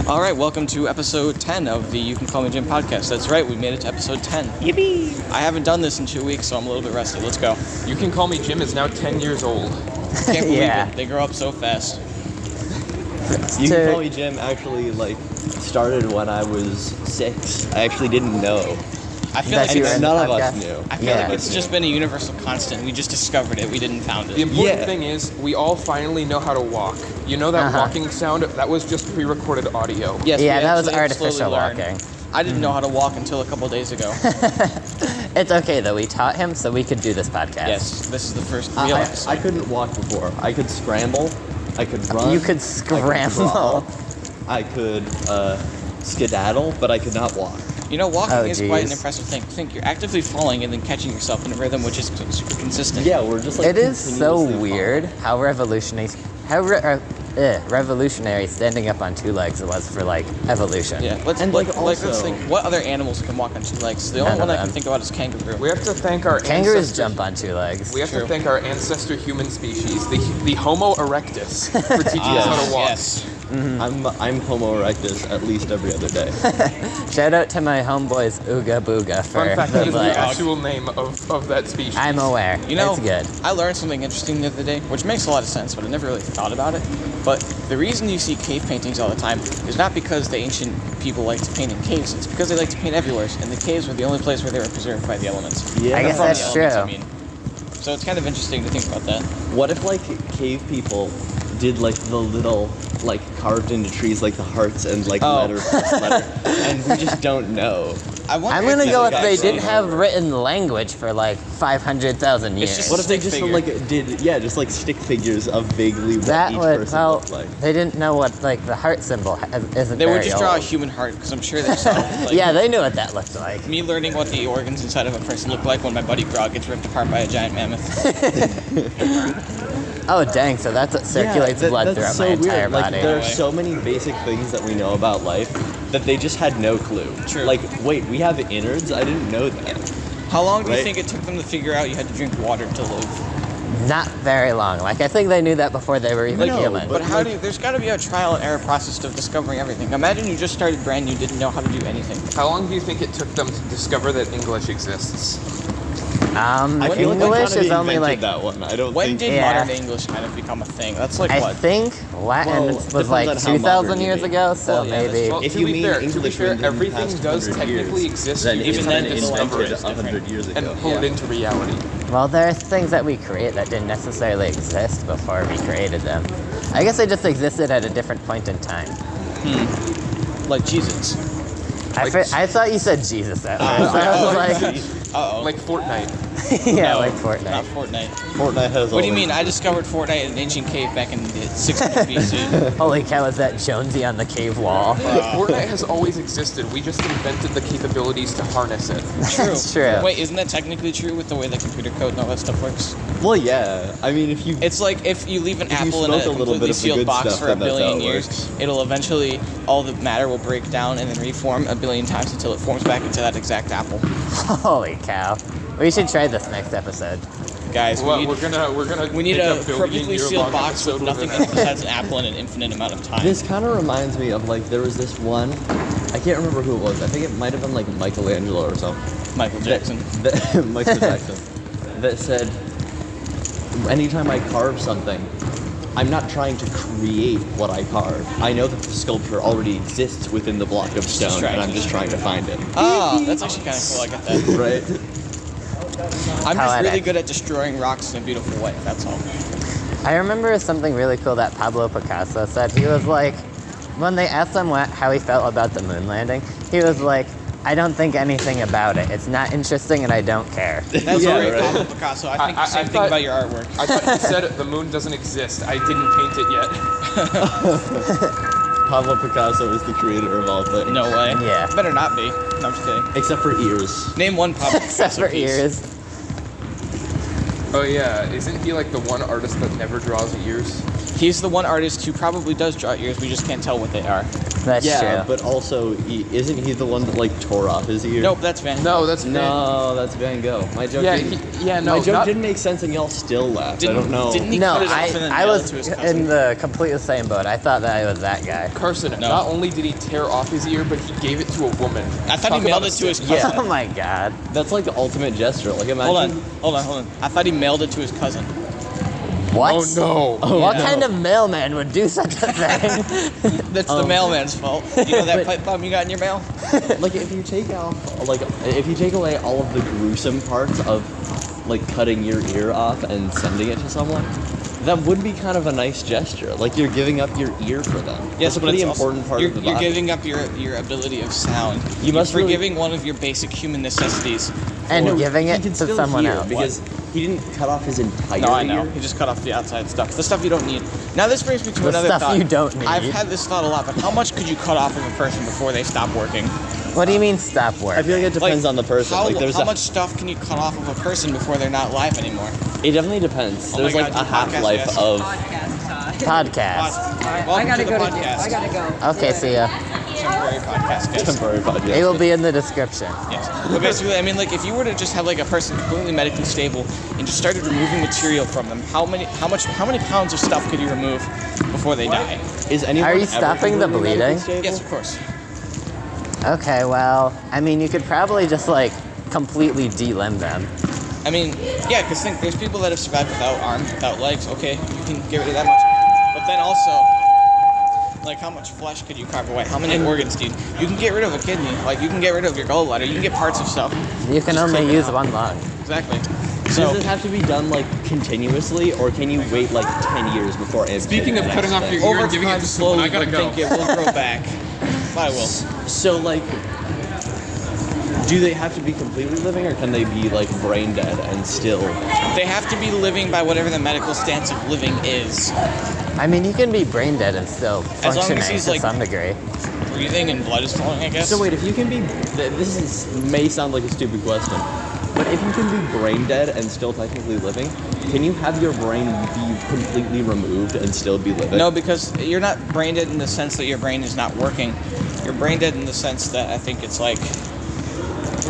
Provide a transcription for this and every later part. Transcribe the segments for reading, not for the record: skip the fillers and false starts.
All right, welcome to episode 10 of the You Can Call Me Jim podcast. That's right, we made it to episode 10. Yippee! I haven't done this in 2 weeks, so I'm a little bit rusty. Let's go. You Can Call Me Jim is now 10 years old. Can't believe Yeah. it. They grow up so fast. You Can Call Me Jim actually, started when I was 6. I actually didn't know. I feel like That you were it's, in the none of us podcast? knew. I feel like it's just been a universal constant. We just discovered it. We didn't found The it. important Yeah. thing is, we all finally know how to walk. You know that walking sound? That was just pre-recorded audio. Yes, Yeah, we that was actually artificial slowly learned. walking. I didn't know how to walk until a couple days ago. It's okay though. We taught him so we could do this podcast. Yes, this is the first real episode. I couldn't walk before. I could scramble. I could run. You could I scramble. crawl, I could skedaddle, but I could not walk. You know, walking Oh, is quite an geez. impressive thing. Think you're actively falling and then catching yourself in a rhythm which is super consistent. Yeah, we're just like It is so continuously weird how revolutionary standing up on two legs was for evolution. Yeah, let's also- think. What other animals can walk on 2 legs? The only None one of I can them. think about is kangaroo. We have to thank our Kangaroos ancestor. jump on 2 legs. We have True. to thank our ancestor human species, the Homo erectus, for teaching us how to walk. Yes. I'm Homo erectus at least every other day. Shout out to my homeboys Ooga Booga for Fun fact, the that is the legs. actual name of that species. I'm aware. You know, it's good. I learned something interesting the other day, which makes a lot of sense, but I never really thought about it. But the reason you see cave paintings all the time is not because the ancient people liked to paint in caves. It's because they like to paint everywhere, and the caves were the only place where they were preserved by the elements. Yeah. I guess From that's the elements, true. I mean. So it's kind of interesting to think about that. What if cave people did the little carved into trees the hearts and letter plus letter, and we just don't know. I wonder I'm gonna go if if they actually- didn't have written language for 500,000 years. just- What if they Stick just figure. did stick figures of vaguely what That each would person looked like? they didn't know what the heart symbol isn't They would very just draw a old. human heart, because I'm sure they saw Yeah, they knew what that looked like. me learning what the organs inside of a person look like when my buddy Grog gets ripped apart by a giant mammoth. Oh dang! So that's what circulates blood that's throughout so my entire weird. body. There are Right. so many basic things that we know about life that they just had no clue. True. Wait, we have innards? I didn't know that. How long do you Right. think it took them to figure out you had to drink water to live? Not very long. I think they knew that before they were even No, human. But how do you, there's got to be a trial and error process of discovering everything. Imagine you just started brand new, didn't know how to do anything. How long do you think it took them to discover that English exists? I feel English like they is only invented that one. I don't When think. did Yeah. modern English kind of become a thing? That's like I what? think Latin Well, was depends on how 2,000 modern you years mean. ago, so Well, yeah, that's maybe. true. If to you be mean fair, English, everything does technically exist. then even it's then been the discovery invented is different. 100 years ago. and pull it into reality. Well, there are things that we create that didn't necessarily exist before we created them. I guess they just existed at a different point in time. Like Jesus. I thought you said Jesus at first. I was like, Uh-oh. Like Fortnite. yeah, No, like Not Fortnite. Fortnite. Fortnite has all What do you the- mean? I discovered Fortnite in an ancient cave back in the 600 BC. Holy cow, is that Jonesy on the cave wall? Fortnite has always existed. We just invented the capabilities to harness it. True. That's true. Wait, isn't that technically true with the way that computer code and all that stuff works? Well, yeah. I mean, if you It's like if you leave an If you apple in a smoke a little completely bit of the sealed good box stuff, for a then that's how billion it years, works. it'll eventually, all the matter will break down and then reform a billion times until it forms back into that exact apple. Holy cow. We should try this next episode. Guys, Well, we we're gonna need make a billion-year-long perfectly sealed box with episode nothing in it besides an apple in an infinite amount of time. This kind of reminds me of there was this one. I can't remember who it was. I think it might have been Michelangelo or something. Michael Jackson. Michael Jackson. That said, anytime I carve something, I'm not trying to create what I carve. I know that the sculpture already exists within the block of stone, and I'm just trying to find it. Oh, that's actually kind of cool. I get that. Right? I'm just Poetic. really good at destroying rocks in a beautiful way. That's all. I remember something really cool that Pablo Picasso said. He was like, when they asked him how he felt about the moon landing, he was like, I don't think anything about it. It's not interesting and I don't care. That's Yeah, great, right. Pablo Picasso. I think the I same thing thought- about your artwork. I thought you said the moon doesn't exist. I didn't paint it yet. Pablo Picasso is the creator of all things. No way. Yeah. Better not be. No, I'm just kidding. Except for ears. Name one Pablo Except Picasso for piece. ears. Oh yeah, isn't he the one artist that never draws ears? He's the one artist who probably does draw ears. We just can't tell what they are. That's Yeah, true. but also, isn't he the one that like tore off his ear? Nope, that's Van. No, that's No, that's Van Gogh. My joke. Yeah, didn't, no, my joke not- didn't make sense, and y'all still laughed. I don't know. Didn't he No, cut it off and then I mail it was to his in cousin? the completely same boat. I thought that I was that guy. Carson, No. not only did he tear off his ear, but he gave it to a woman. I thought he Talk mailed about it to his a- cousin. Oh my god. That's like the ultimate gesture. Like imagine. Hold on. I thought he mailed it to his cousin. What? Oh no. What Yeah. kind of mailman would do such a thing? That's the mailman's fault. You know that pipe bomb you got in your mail? Like if you take away all of the gruesome parts of like cutting your ear off and sending it to someone, that would be kind of a nice gesture. Like you're giving up your ear for them. Yes, That's a but pretty it's also- important part you're, of the you're body. giving up your ability of sound. You must you're really- forgiving one of your basic human necessities. And No, giving he it can to still someone hear else. because he didn't cut off his entire No, I know. ear. He just cut off the outside stuff. The stuff you don't need. Now this brings me to The another stuff thought. you don't need. I've had this thought a lot, but how much could you cut off of a person before they stop working? What do you mean stop I work? feel like it depends on the person. How, Like there's how a, much stuff can you cut off of a person before they're not live antemore? It definitely depends. Oh my There's God, like do a half-life podcast, yes. of. Podcast. Welcome I gotta to the go podcast. I gotta go. Okay, see ya. Temporary podcast. Yes. Temporary podcast. It will be in the description. Yes. But basically, I mean, like, if you were to just have like a person completely medically stable and just started removing material from them, how many pounds of stuff could you remove before they die? Is anyone Are you ever stopping the completely medically bleeding? stable? Yes, of course. Okay, well, I mean, you could probably just like completely de-limb them. I mean, yeah, because think there's people that have survived without arms, without legs. Okay, you can get rid of that much, but then also, like, how much flesh could you carve away? How many organs do you can get rid of a kidney? Like, you can get rid of your gallbladder. You can get parts of stuff. You can Just only take it use out. one lung. Exactly. Does So this have to be done like continuously, or can you wait like 10 years before amputating? Speaking of the cutting next off thing? your ear over and giving it time, to someone, slowly, I gotta but go. think it will grow back. I will. So like, do they have to be completely living, or can they be like brain dead and still? They have to be living by whatever the medical stance of living is. I mean, you can be brain dead and still long as functioning he's, to like- some degree. Breathing and blood is flowing, I guess. So wait, if you can be, may sound like a stupid question, but if you can be brain dead and still technically living, can you have your brain be completely removed and still be living? No, because you're not brain dead in the sense that your brain is not working. You're brain dead in the sense that I think it's like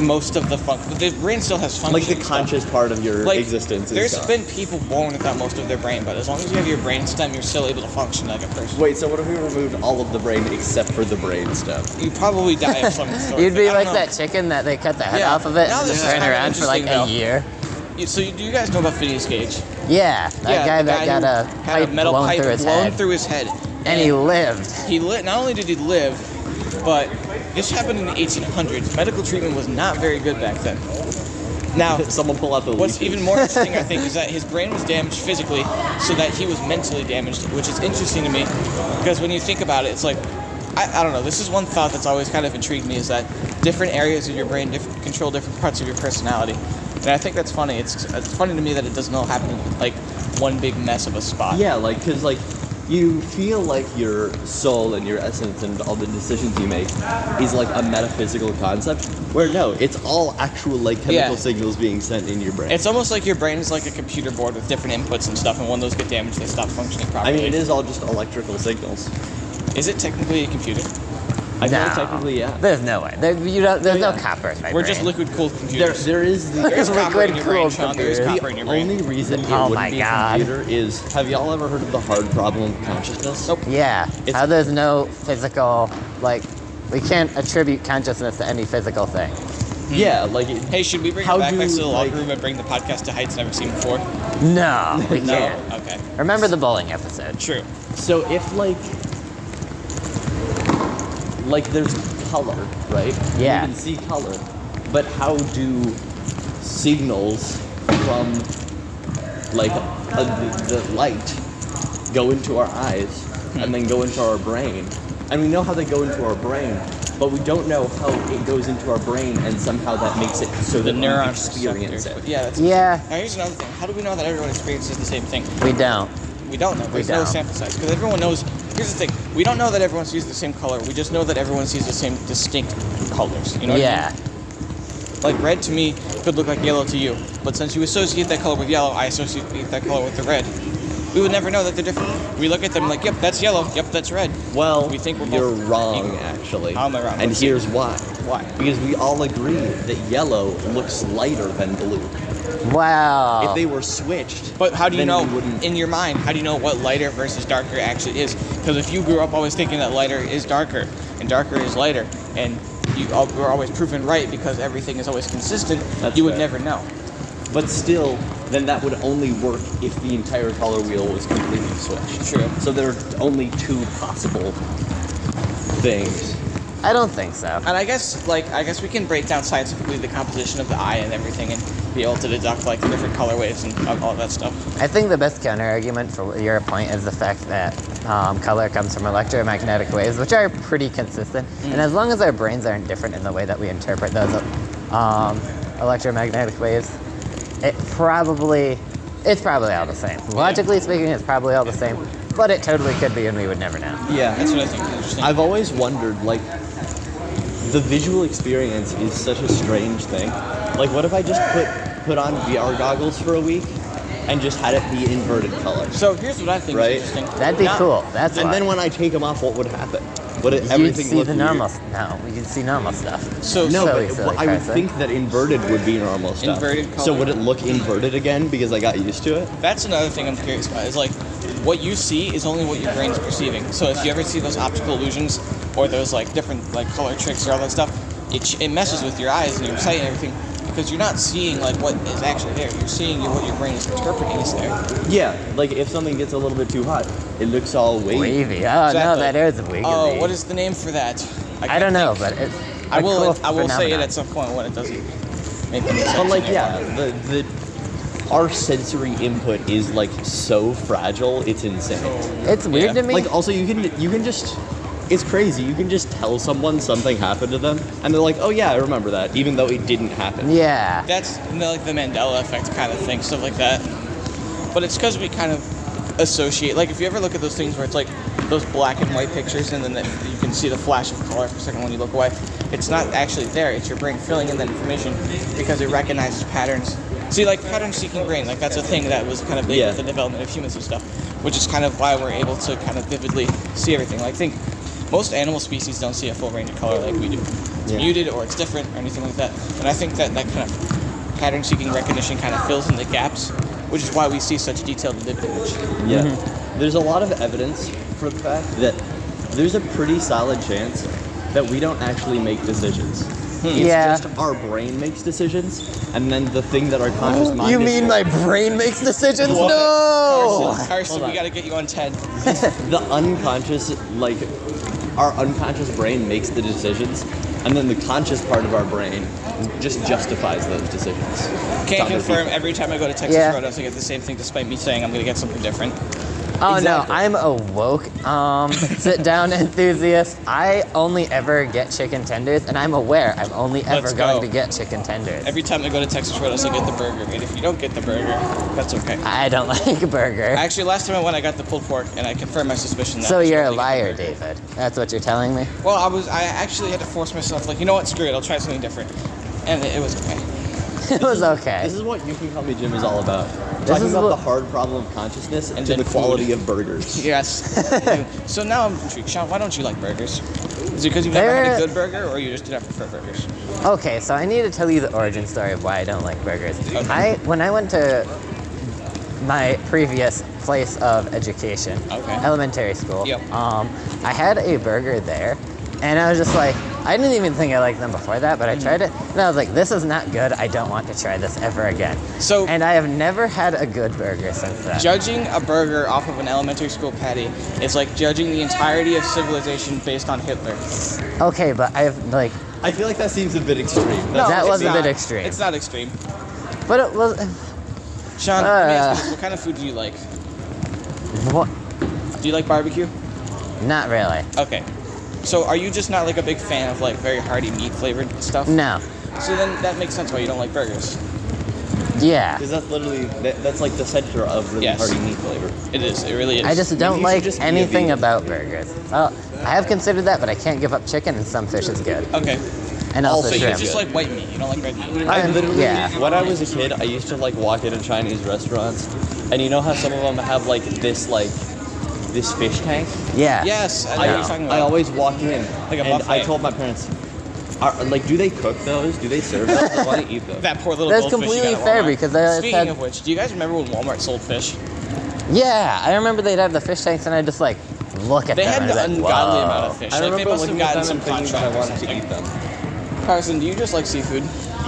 most of the function. The brain still has function. Like the conscious part of your existence is There's gone. been people born without most of their brain, but as long as you have your brain stem, you're still able to function like a person. Wait, so what if we removed all of the brain except for the brain stem? You probably die of some sort. You'd be I don't like know. that chicken that they cut the head Yeah. off of it Now and this just is ran kinda around for like interesting, a though. year. So do you guys know about Phineas Gage? Yeah, that Yeah, guy the that got who a had pipe a metal blown pipe through his blown head. through his head, And he lived. He not only did he live, but this happened in the 1800s. Medical treatment was not very good back then. Now, Someone pull out the what's leeches. even more interesting, I think, is that his brain was damaged physically, so that he was mentally damaged, which is interesting to me, because when you think about it, it's like, I don't know. This is one thought that's always kind of intrigued me, is that different areas of your brain control different parts of your personality, and I think that's funny. It's funny to me that it doesn't all happen in like one big mess of a spot. Yeah, like, because, like, you feel like your soul and your essence and all the decisions you make is, like, a metaphysical concept, where, no, it's all actual, like, chemical Yeah. signals being sent in your brain. It's almost like your brain is like a computer board with different inputs and stuff, and when those get damaged, they stop functioning I properly. mean, it is all just electrical signals. Is it technically a computer? I feel No. like technically, yeah. There's no way. There's Yeah. no copper in my We're brain. just liquid-cooled computers. There is the... There is copper in liquid your brain, cooled Sean. There is computer. copper in your The brain. only reason it Oh wouldn't my be God. a computer is, have y'all ever heard of the hard problem of consciousness? Nope. Yeah. It's- How there's no physical, like, we can't attribute consciousness to any physical thing. Yeah, like... Hey, should we bring How it back do, next to the locker like- room and bring the podcast to heights never seen before? No, we No. can't. Okay. Remember the bowling episode? True. So if, like there's color, right? Yeah. You can see color, but how do signals from, like, the light go into our eyes and then go into our brain? And we know how they go into our brain, but we don't know how it goes into our brain and somehow that makes it so The that we neuron experience receptors. it. Yeah, that's Yeah, Now here's another thing. How do we know that everyone experiences the same thing? we don't. We don't know. There's no don't. sample size. Because everyone knows... Here's the thing. We don't know that everyone sees the same color. We just know that everyone sees the same distinct colors. You know what Yeah. I mean? Like red to me could look like yellow to you. But since you associate that color with yellow, I associate that color with the red. we would never know that they're different. We look at them like, yep, that's yellow, yep, that's red. Well, We think we're you're both wrong, equal. actually. How am I wrong? And Let's here's see. why. Why? Because we all agree that yellow looks lighter than blue. Wow. If they were switched, But how do you then know, we wouldn't. in your mind, how do you know what lighter versus darker actually is? Because if you grew up always thinking that lighter is darker and darker is lighter, and were always proven right because everything is always consistent, That's you would fair. never know. But still, then that would only work if the entire color wheel was completely switched. True. So there are only two possible things. I don't think so. And I guess we can break down scientifically the composition of the eye and everything, and be able to deduct like the different color waves and all that stuff. I think the best counter argument for your point is the fact that color comes from electromagnetic waves, which are pretty consistent. And as long as our brains aren't different in the way that we interpret those electromagnetic waves, it's probably all the same. Logically speaking, it's probably all the same, but it totally could be, and we would never know. Yeah. That's what I think is interesting. I've always wondered, like, the visual experience is such a strange thing. Like, what if I just put on VR goggles for a week and just had it be inverted color? So here's what I think Right. is interesting. That'd be cool. That's And why. then when I take them off, what would happen? Would it You'd everything see look the weird? normal. No, you'd see normal stuff. So No, Silly, but silly I would person. think that inverted would be normal stuff. Inverted So color. would it look inverted again because I got used to it? that's another thing I'm curious about. Is like what you see is only what your brain is perceiving. So if you ever see those optical illusions or those like different like color tricks or all that stuff, it messes with your eyes and your sight and everything because you're not seeing like what is actually there. You're seeing what your brain is interpreting is there. Yeah, like if something gets a little bit too hot, it looks all wavy. Wavy. Oh no, Exactly. that is wiggly. Oh, what is the name for that? I can't don't know, think. but it's. I a will. cool I will say it phenomenon. at some point when it doesn't make any sense. But like, anymore. yeah, the our sensory input is like so fragile, it's insane. It's weird Yeah. to me. Like also you can just it's crazy. You can just tell someone something happened to them and they're like, "Oh yeah, I remember that," even though it didn't happen. yeah. That's like the Mandela effect kind of thing, stuff like that. But it's because we kind of associate. Like if you ever look at those things where it's like those black and white pictures, and then you can see the flash of color for a second when you look away. It's not actually there. It's your brain filling in that information because it recognizes patterns. See, like pattern-seeking brain, like that's a thing that was kind of big Yeah. with the development of humans and stuff, which is kind of why we're able to kind of vividly see everything. Like think most animal species don't see a full range of color like we do. It's Yeah. muted or it's different or anything like that. And I think that kind of pattern-seeking recognition kind of fills in the gaps, which is why we see such detailed and vivid image. Yeah. There's a lot of evidence for the fact that there's a pretty solid chance that we don't actually make decisions. It's Yeah. just our brain makes decisions, and then the thing that our conscious mind You is mean my brain makes decisions? What? No! Carson, Hold we on. gotta get you on TED. the unconscious, like our unconscious brain makes the decisions, and then the conscious part of our brain just justifies those decisions. to Can't other confirm, people. every time I go to Texas Yeah. Roadhouse, I get the same thing despite me saying I'm gonna get something different. Oh Exactly. no, I'm a woke sit down enthusiast. I only ever get chicken tenders, and I'm aware I'm only ever Let's going go. to get chicken tenders. Every time I go to Texas Roadhouse, I get the burger. And if you don't get the burger, that's okay. I don't like a burger. Actually, last time I went, I got the pulled pork, and I confirmed my suspicion that So I should you're a really get the liar, burger. David. That's what you're telling me? Well, I actually had to force myself, like, you know what, screw it, I'll try something different. And it was okay. It was okay. This is what You Can Call Me Jim is all about. This Talking is about what- the hard problem of consciousness And and to then the quality food. of burgers. Yes. So now I'm intrigued. Sean, why don't you like burgers? Is it because you've never had a They're- good burger, or you just don't prefer burgers? Okay, so I need to tell you the origin story of why I don't like burgers. Okay. When I went to my previous place of education, Okay. elementary school, Yep. I had a burger there, and I was just like, I didn't even think I liked them before that, but I tried it, and I was like, this is not good. I don't want to try this ever again. So- and I have never had a good burger since then. Judging a burger off of an elementary school patty is like judging the entirety of civilization based on Hitler. Okay, but I've like, I feel like that seems a bit extreme. No, that it's was a not. bit extreme. It's not extreme. but it was. Sean, let me ask you this. What kind of food do you like? What? Do you like barbecue? Not really. Okay. So are you just not like a big fan of like very hearty meat flavored stuff? No. So then that makes sense why you don't like burgers. Yeah. Because that's literally, that's like the center of really Yes. hearty meat flavor. It is. It really is. I just Maybe don't you should like just be a anything vegan. about burgers. Well, I have considered that, but I can't give up chicken, and some fish is good. Okay. And also So you shrimp. just like white meat. You don't like red meat. I literally, Yeah. when I was a kid, I used to like walk into Chinese restaurants, and you know how some of them have like this fish tank? Yeah. Yes, I know what you're talking about. I always walk in, Like a and I buffet. told my parents, do they cook those? Do they serve those? I want to eat those. That poor little That's goldfish you completely got at fair Walmart. because they always Speaking had- of which, do you guys remember when Walmart sold fish? Yeah, I remember they'd have the fish tanks, and I just like look at They them. had and an I'd be like, ungodly "Whoa." amount of fish. I Like, they remember must have looking at gotten them some and thinking that I contract or wanted to something. eat them. Carson, do you just like seafood?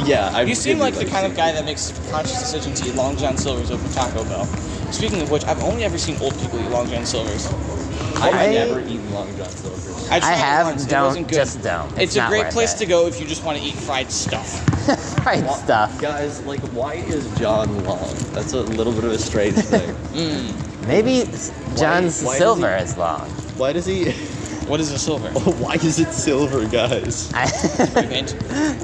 Yeah, You seem like the kind of guy that makes a conscious decision to eat Long John Silver's over Taco Bell. Speaking of which, I've only ever seen old people eat Long John Silver's. I've I- never eaten Long John Silver's. I tried it have, once. It don't, wasn't good. just don't. It's It's a not great worth place it. to go if you just want to eat fried stuff. Fried stuff. Guys, like, why is John long? That's a little bit of a strange thing. Maybe John's why does silver he- is long. Why does he? What is a silver? Why is it silver, guys? Spray paint.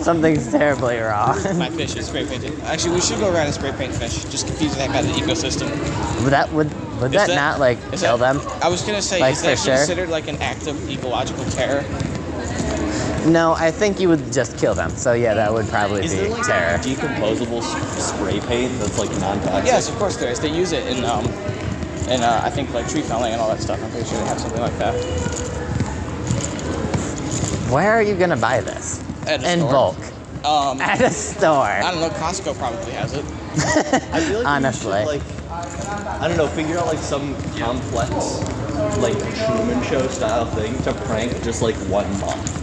Something's terribly wrong. My fish is spray painted. Actually, we should go around and spray paint fish. Just confuse the heck out of the ecosystem. Would Is that not like is kill that- them? I was gonna say, Like, is that for sure? considered like an act of ecological terror? No, I think you would just kill them. So yeah, that would probably Is be there like terror. decomposable spray paint that's like non-toxic? Yes, of course there is. They use it in I think like tree felling and all that stuff. I'm pretty sure they have something like that. Where are you gonna buy this? At a In store. bulk. I At a store. don't know. Costco probably has it. I feel like Honestly. you should, like, I don't know, figure out like some complex, like Truman Show style thing to prank just like one moth.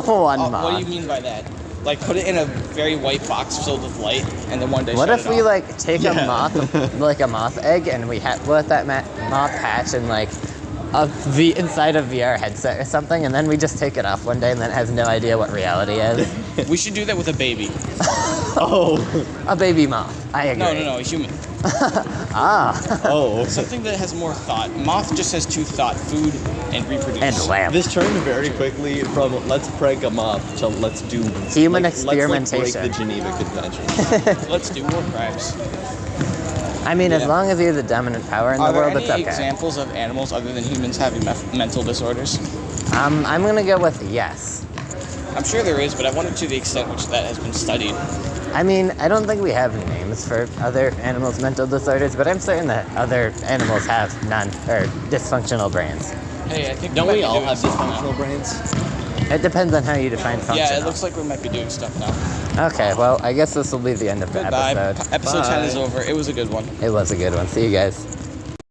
One What moth. do you mean by that? Like put it in a very white box filled with light, and then one day. What shut if it we off. like take a moth, like a moth egg, and we let that moth hatch in like inside a VR headset or something, and then we just take it off one day, and then it has no idea what reality is. We should do that with a baby. Oh, A baby moth. I agree. No, a human. oh. Something that has more thought. Moth just has two thought: food and reproduce. And lamp. This turned very quickly from let's prank a moth to let's do Human let's, like, experimentation. break the Geneva Convention. Let's do war crimes. I mean, as Yeah. long as you're the dominant power in Are the there world, any it's okay. examples of animals other than humans having mental disorders? I'm gonna go with yes. I'm sure there is, but I wonder to the extent which that has been studied. I mean, I don't think we have names for other animals' mental disorders, but I'm certain that other animals have dysfunctional brains. Hey, I think Don't might we be all doing have stuff now. dysfunctional brains? It depends on how you define functional. Yeah, it looks like we might be doing stuff now. Okay, well, I guess this will be the end of the Goodbye. episode. Episode 10 is Bye. over. It was a good one. It was a good one. See you guys.